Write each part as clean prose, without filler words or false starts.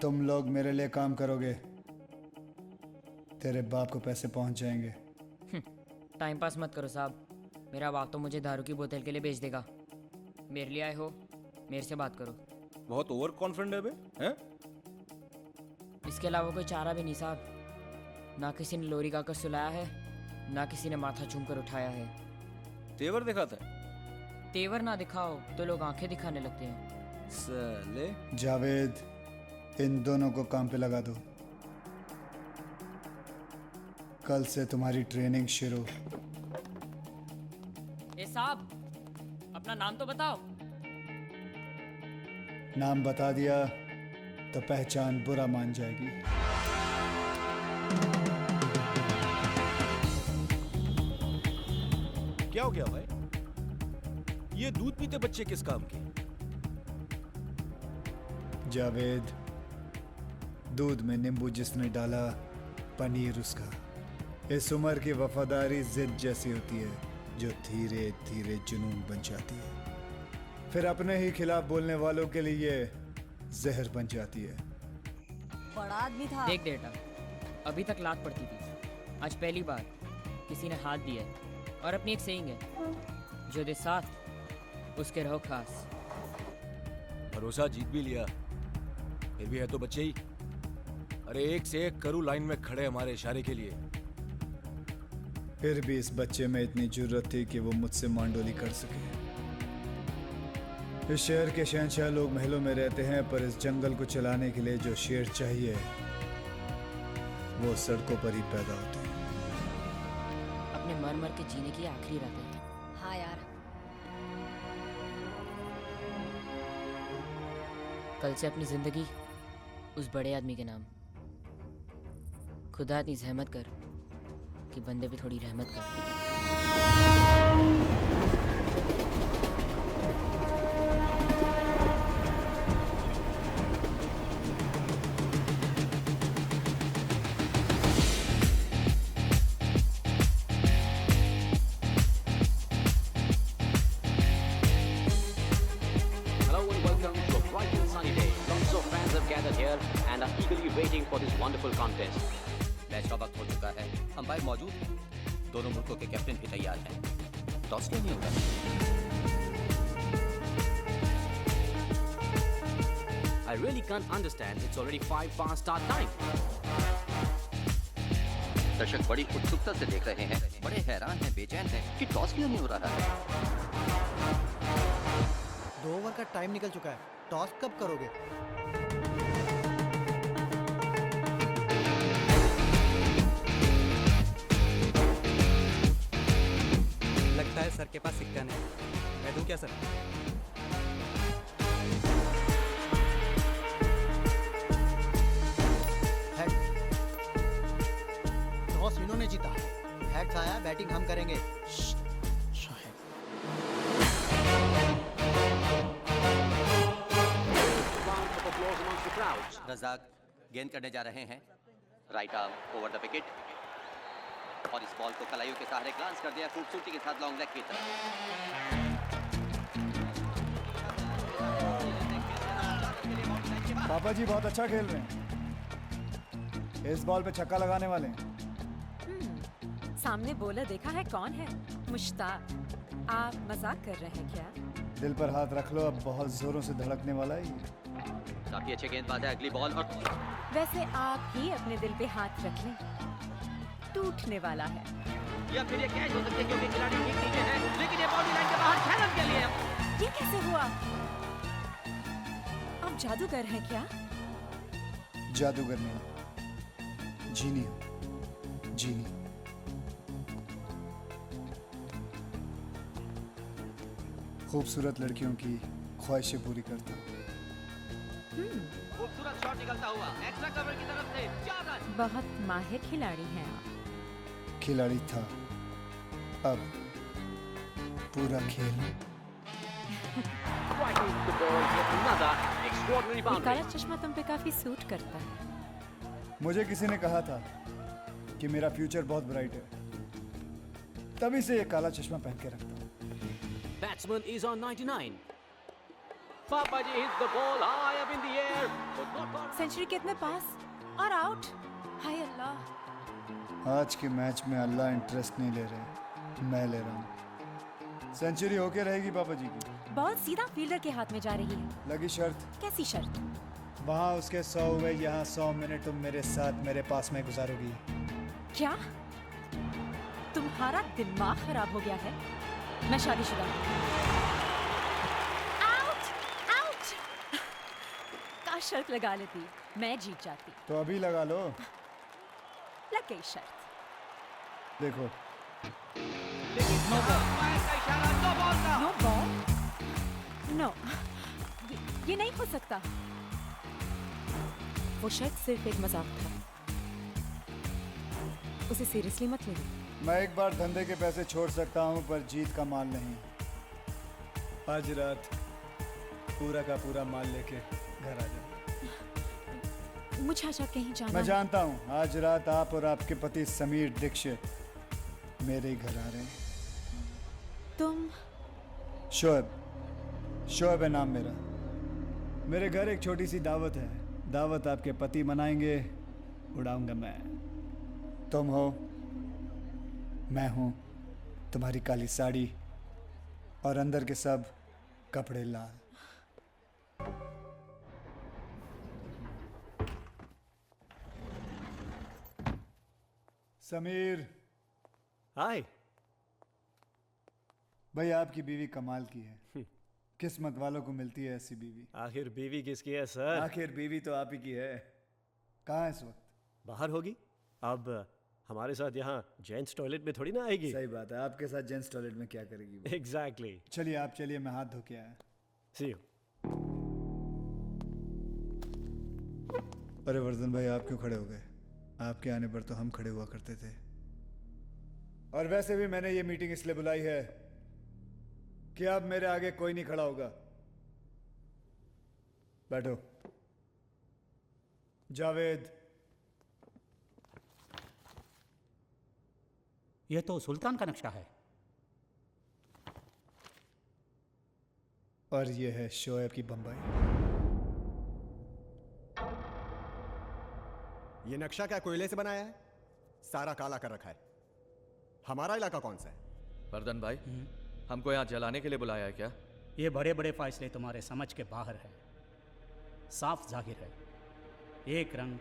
तुम लोग मेरे लिए काम करोगे, तेरे बाप को पैसे पहुंच जाएंगे। टाइम पास मत करो साहब, मेरा बाप तो मुझे दारू की बोतल के लिए बेच देगा। मेरे लिए आए हो, मेरे से बात करो। बहुत ओवर कॉन्फिडेंट है बे, हैं? इसके अलावा कोई चारा भी नहीं साहब। ना किसी ने लोरी का सुलाया है, ना किसी ने माथा चूम कर उठाया है। तेवर दिखाता है तेवर ना दिखाओ तो लोग आंखें दिखाने लगते हैं। साले। जावेद, इन दोनों को काम पे लगा दो। कल से तुम्हारी ट्रेनिंग शुरू। ए साहब, अपना नाम तो बताओ। नाम बता दिया तो पहचान बुरा मान जाएगी। क्या हो गया भाई? ये दूध पीते बच्चे किस काम के? जावेद, दूध में नींबू जिसने डाला, पनीर उसका। इस उम्र की वफादारी जिद जैसी होती है जो धीरे धीरे जुनून बन जाती है, फिर अपने ही खिलाफ बोलने वालों के लिए जहर बन जाती है। बड़ा आदमी था। देख बेटा, अभी तक लात पड़ती थी, आज पहली बार किसी ने हाथ दिया है। और अपनी एक सेइंग है, जो दे साथ उसके रहो खास। भरोसा जीत भी लिया, फिर भी है तो बच्चे ही। अरे एक से एक करू लाइन में खड़े हमारे इशारे के लिए। फिर भी इस बच्चे में इतनी जरूरत थी कि वो मुझसे मांडोली कर सके। इस शहर के शहंशाह लोग महलों में रहते हैं, पर इस जंगल को चलाने के लिए जो शेर चाहिए वो सड़कों पर ही पैदा होते हैं। अपने मर मर के जीने की आखिरी रात है। हाँ यार, कल से अपनी जिंदगी उस बड़े आदमी के नाम। खुदा इतनी जहमत कर कि बंदे भी थोड़ी रहमत कर। Hello and welcome to a bright and sunny day. Lots of fans have gathered here and are eagerly waiting for this wonderful contest. Match का वक्त हो चुका है, अंपायर मौजूद हैं। दोनों मुल्कों के कैप्टन भी तैयार हैं। टॉस क्यों नहीं होता? I really can't understand. It's already 5 past start time. दर्शक बड़ी उत्सुकता से देख रहे हैं, बड़े हैरान हैं, बेचैन हैं कि टॉस क्यों नहीं हो रहा है। 2 ओवर का टाइम निकल चुका है, टॉस कब करोगे? लगता है सर के पास सिक्का नहीं। मैं दूं क्या सर? हेड। टॉस इन्होंने जीता, हेड्स आया, बैटिंग हम करेंगे। Round of applause amongst the crowds. Razzaq गेंद करने जा रहे हैं, right arm over the wicket और इस बॉल को कलाइयों के सहारे ग्लांस कर दिया खूबसूरती के साथ लॉन्ग लेग की तरफ। पापा जी बहुत अच्छा खेल रहे हैं, इस बॉल पे छक्का लगाने वाले हैं। सामने बॉलर देखा है कौन है? मुश्ताक। आप मजाक कर रहे हैं क्या? दिल पर हाथ रख लो, अब बहुत जोरों से धड़कने वाला है ये। काफी अच्छे गेंदबाज है, अगली बॉल और वैसे आप ही अपने दिल पे हाथ रख लें, टूटने वाला है। या फिर ये कैच हो सकती है क्योंकि खिलाड़ी ठीक नीचे है, लेकिन ये बाउंड्री लाइन के बाहर चैलेंज के लिए। ये कैसे हुआ? आप जादूगर हैं क्या? जादूगर नहीं, जीनी हूं, जीनी। खूबसूरत लड़कियों की ख्वाहिशें पूरी करता हूं। खूबसूरत शॉट निकलता हुआ एक्स्ट्रा कवर की तरफ से 4 रन। बहुत माहिर खिलाड़ी हैं आप। खिलाड़ी था, अब पूरा खेल। Striking the ball, yet another extraordinary ये boundary. काला चश्मा तुम पे काफी सूट करता है। मुझे किसी ने कहा था कि मेरा फ्यूचर बहुत ब्राइट है, तभी से ये काला चश्मा पहन के रखता हूं। Batsman is on 99. Papaji hits the ball high up in the air, but not far. Century कितने पास और आउट। हाय अल्लाह। आज के मैच में अल्लाह इंटरेस्ट नहीं ले रहे, मैं ले रहा हूँ। सेंचुरी होके रहेगी पापा जी की। बॉल सीधा फील्डर के हाथ में जा रही है। लगी शर्त। कैसी शर्त? वहाँ उसके 100 हुए, यहाँ 100 मिनट तुम मेरे साथ मेरे पास में गुजारोगी। क्या तुम्हारा दिमाग खराब हो गया है? मैं शादीशुदा हूँ। Out out. का शर्त लगा लेती, मैं जीत जाती। तो अभी लगा लो। लग गई शर्त। देखो नो बॉल। नो, ये नहीं हो सकता। वो शर्त सिर्फ एक मजाक था, उसे सीरियसली मत ले। मैं एक बार धंधे के पैसे छोड़ सकता हूँ पर जीत का माल नहीं। आज रात पूरा का पूरा माल लेके घर आ जाओ। मुझे अच्छा कहीं जाना मैं है। जानता हूँ आज रात आप और आपके पति समीर दीक्षित मेरे ही घर आ रहे हैं। तुम? शोएब है नाम मेरा। मेरे घर एक छोटी सी दावत है। दावत आपके पति मनाएंगे, उड़ाऊंगा मैं। तुम हो, मैं हूं, तुम्हारी काली साड़ी और अंदर के सब कपड़े लाल। समीर। हाय। भाई आपकी बीवी कमाल की है। किस्मत वालों को मिलती है ऐसी बीवी। आखिर बीवी किसकी है सर? आखिर बीवी तो आप ही की है। कहाँ है इस वक्त? बाहर होगी। अब हमारे साथ यहाँ जेंट्स टॉयलेट में थोड़ी ना आएगी। सही बात है, आपके साथ जेंट्स टॉयलेट में क्या करेगी वो? एग्जैक्टली। चलिए आप चलिए, मैं हाथ धो के आया। सी यू। अरे वर्धन भाई आप क्यों खड़े हो गए? आपके आने पर तो हम खड़े हुआ करते थे। और वैसे भी मैंने ये मीटिंग इसलिए बुलाई है कि अब मेरे आगे कोई नहीं खड़ा होगा। बैठो। जावेद। ये तो सुल्तान का नक्शा है। और ये है शोएब की बम्बई। ये नक्शा क्या कोयले से बनाया है? सारा काला कर रखा है। हमारा इलाका कौन सा है? वर्धन भाई, हमको यहाँ जलाने के लिए बुलाया है क्या? ये बड़े बड़े फैसले तुम्हारे समझ के बाहर है। साफ जाहिर है, एक रंग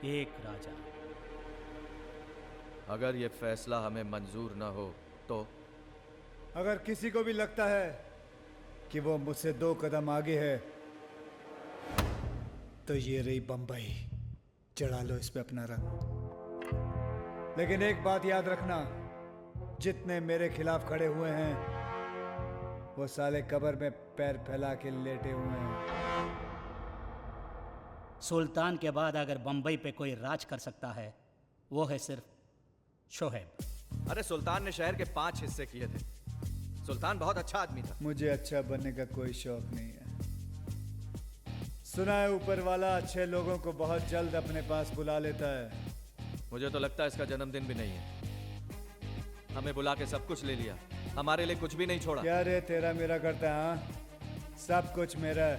एक राजा। अगर ये फैसला हमें मंजूर ना हो तो? अगर किसी को भी लगता है कि वो मुझसे 2 कदम आगे है तो ये रही बम्बई, चढ़ा लो इस पे अपना रंग। लेकिन एक बात याद रखना, जितने मेरे खिलाफ खड़े हुए हैं वो साले कब्र में पैर फैला के लेटे हुए हैं। सुल्तान के बाद अगर बंबई पे कोई राज कर सकता है वो है सिर्फ शोएब। अरे सुल्तान ने शहर के 5 हिस्से किए थे। सुल्तान बहुत अच्छा आदमी था। मुझे अच्छा बनने का कोई शौक नहीं है। सुना है ऊपर वाला अच्छे लोगों को बहुत जल्द अपने पास बुला लेता है। मुझे तो लगता है इसका जन्मदिन भी नहीं है। हमें बुला के सब कुछ ले लिया, हमारे लिए कुछ भी नहीं छोड़ा। क्या रे तेरा मेरा करता है? हाँ, सब कुछ मेरा है।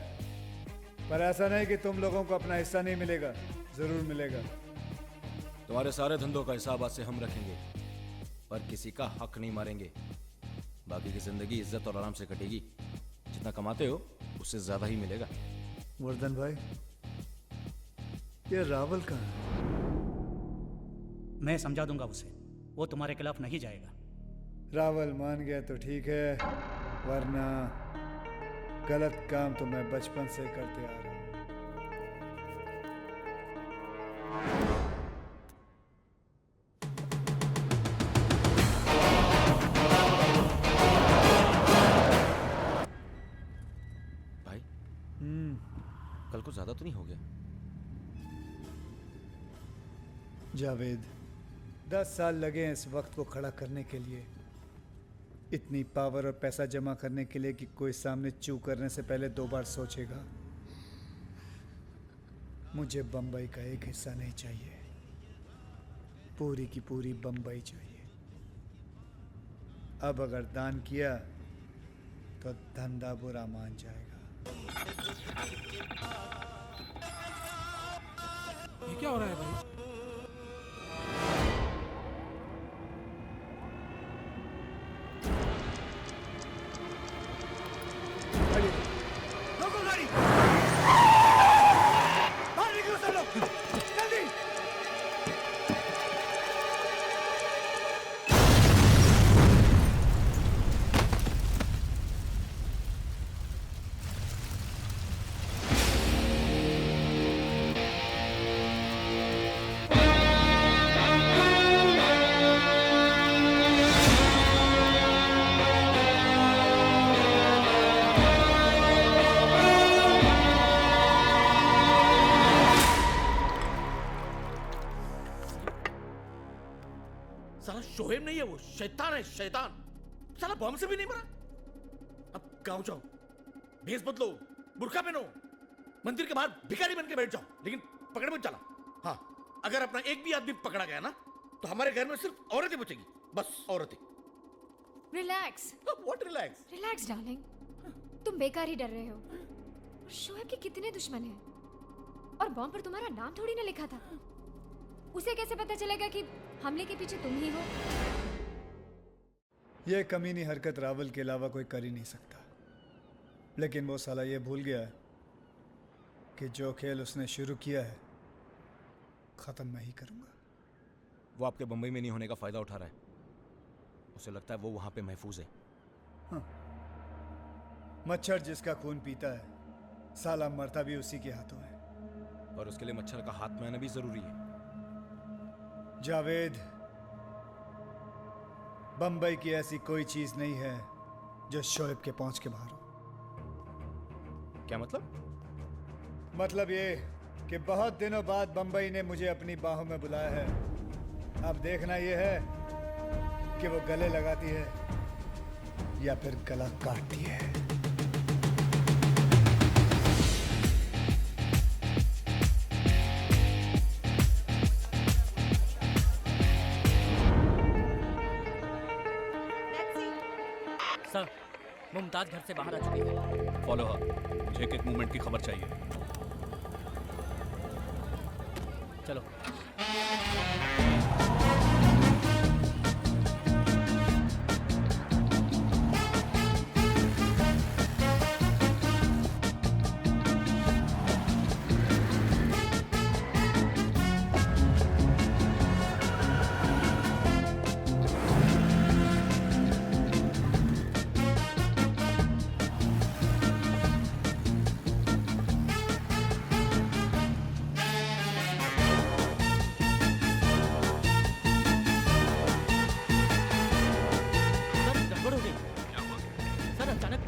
पर ऐसा नहीं कि तुम लोगों को अपना हिस्सा नहीं मिलेगा, जरूर मिलेगा। तुम्हारे सारे धंधों का हिसाब आज से हम रखेंगे, पर किसी का हक नहीं मारेंगे। बाकी की जिंदगी इज्जत और आराम से कटेगी। जितना कमाते हो उससे ज्यादा ही मिलेगा। वर्धन भाई, ये रावल कहाँ है? मैं समझा दूंगा उसे, वो तुम्हारे खिलाफ नहीं जाएगा। रावल मान गया तो ठीक है, वरना गलत काम तो मैं बचपन से करते आ रहा हूं। भाई कल को ज्यादा तो नहीं हो गया? जावेद, 10 साल लगे हैं इस वक्त को खड़ा करने के लिए। इतनी पावर और पैसा जमा करने के लिए कि कोई सामने चू करने से पहले 2 बार सोचेगा। मुझे बम्बई का एक हिस्सा नहीं चाहिए, पूरी की पूरी बम्बई चाहिए। अब अगर दान किया तो धंधा बुरा मान जाएगा। ये क्या हो रहा है भाई? रोको गाड़ी! बाहर निकलो सब लोग! जल्दी! साला शोहेब नहीं है, वो शैतान है, शैतान। साला बम से भी नहीं मरा। अब गाँव जाओ, भेस बदलो, बुर्का पहनो, मंदिर के बाहर भिखारी बन के बैठ जाओ, लेकिन पकड़ मत चला। हाँ, अगर अपना एक भी आदमी पकड़ा गया ना, तो हमारे घर में सिर्फ औरतें बचेगी, बस औरतें। Relax. What relax? Relax darling, तुम बेकार ही डर रहे हो। शोएब के कितने दुश्मन हैं, और बॉम्ब पर तुम्हारा नाम थोड़ी ना लिखा था। उसे कैसे पता चलेगा कि हमले के पीछे तुम ही हो? ये कमीनी हरकत रावल के अलावा कोई कर ही नहीं सकता, लेकिन वो साला ये भूल गया है कि जो खेल उसने शुरू किया है खत्म मैं ही करूंगा। वो आपके बम्बई में नहीं होने का फायदा उठा रहा है। उसे लगता है वो वहां पे महफूज है। हाँ। मच्छर जिसका खून पीता है, साला मरता भी उसी के हाथों है। और उसके लिए मच्छर का हाथ में आना भी जरूरी है। जावेद, बंबई की ऐसी कोई चीज नहीं है जो शोएब के पहुंच के बाहर हो। क्या मतलब? मतलब ये कि बहुत दिनों बाद बंबई ने मुझे अपनी बाहों में बुलाया है। अब देखना ये है कि वो गले लगाती है या फिर गला काटती है। सर, मुमताज घर से बाहर आ चुकी है। फॉलो हर, मुझे एक मूवमेंट की खबर चाहिए। चलो।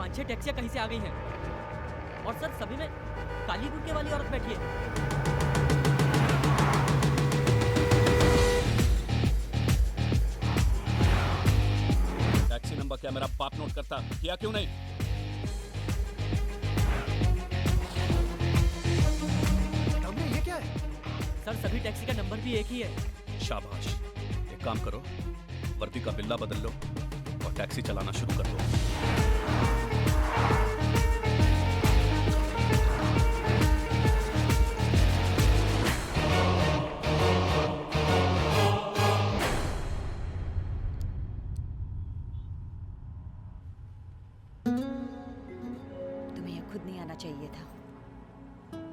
छह टैक्सियां कहीं से आ गई हैं और सर सभी में काली बुर्के वाली औरत बैठी है। टैक्सी नंबर क्या मेरा बाप नोट करता, किया क्यों नहीं? ये क्या है? सर सभी टैक्सी का नंबर भी एक ही है। शाबाश, एक काम करो, वर्दी का बिल्ला बदल लो और टैक्सी चलाना शुरू कर दो। चाहिए था।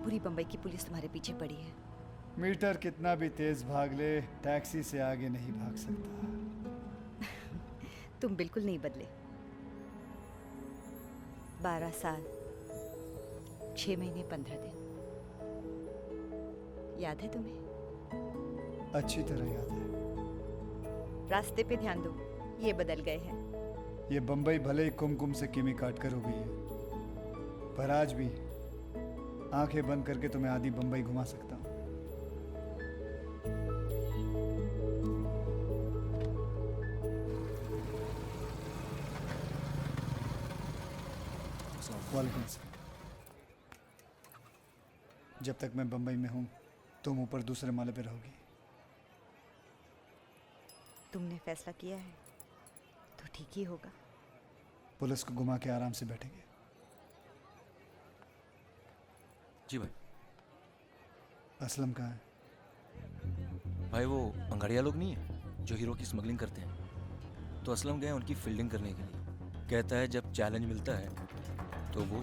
पूरी बंबई की पुलिस तुम्हारे पीछे पड़ी है। मीटर कितना भी तेज भाग ले, टैक्सी से आगे नहीं भाग सकता। तुम बिल्कुल नहीं बदले। 12 साल 6 महीने 15 दिन, याद है तुम्हें? अच्छी तरह याद है। रास्ते पे ध्यान दो, ये बदल गए हैं। ये बंबई भले ही कुमकुम से किमी काट कर हो गई है, पर आज भी आंखें बंद करके तुम्हें आधी बंबई घुमा सकता हूं। वालेकुम सलाम। जब तक मैं बंबई में हूं, तुम ऊपर दूसरे माले पे रहोगी। तुमने फैसला किया है तो ठीक ही होगा। पुलिस को घुमा के आराम से बैठेंगे। जी भाई। असलम कहाँ है? भाई वो अंगाड़िया लोग नहीं है जो हीरो की स्मगलिंग करते हैं, तो असलम गए उनकी फील्डिंग करने के लिए। कहता है जब चैलेंज मिलता है तो वो